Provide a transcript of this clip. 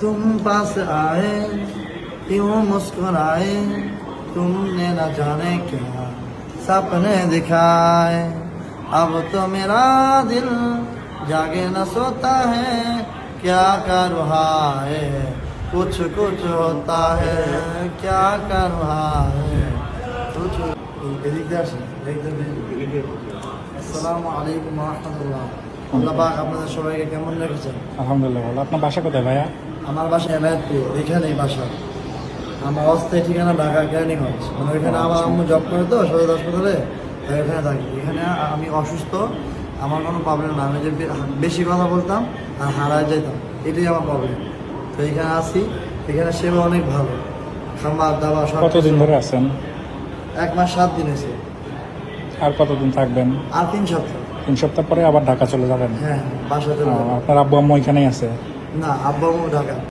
तुम पास आए यूं मुस्कुराए तुमने न जाने क्या सपने दिखाए अब तो मेरा दिल जागे न सोता है क्या कर रहा है कुछ कुछ होता है क्या कर रहा है कुछ আসসালামু আলাইকুম ওয়া রাহমাতুল্লাহ। আল্লাহ পাক আপনাদের সবাইকে কেমন রেখেছেন? আলহামদুলিল্লাহ ভালো। আপনার বাসা কোথায় ভাইয়া? আমার বাসা এনায়েতপুর, এখানেই বাসা। আমার অস্থায়ী ঠিকানা ঢাকা কেরানীগঞ্জ। মানে এখানে আমার আম্মু জব করে তো সদর হাসপাতালে, তাই এখানে থাকি। এখানে আমি অসুস্থ, আমার কোনো প্রবলেম না। আমি যে বেশি কথা বলতাম আর হারায় যেতাম, এটাই আমার প্রবলেম। তো এখানে আসি, এখানে সেবা অনেক ভালো, খাবার দাবার সব। কতদিন ধরে আছেন? 1 মাস 7 দিন এসে। আর কতদিন থাকবেন? আর 3 সপ্তাহ। 3 সপ্তাহ পরে আবার ঢাকা চলে যাবেন? হ্যাঁ, বাসা চলে যাবো। আপনার আব্বু আম্মু এখানেই আছে? না, আব্বু আম্মু ঢাকা।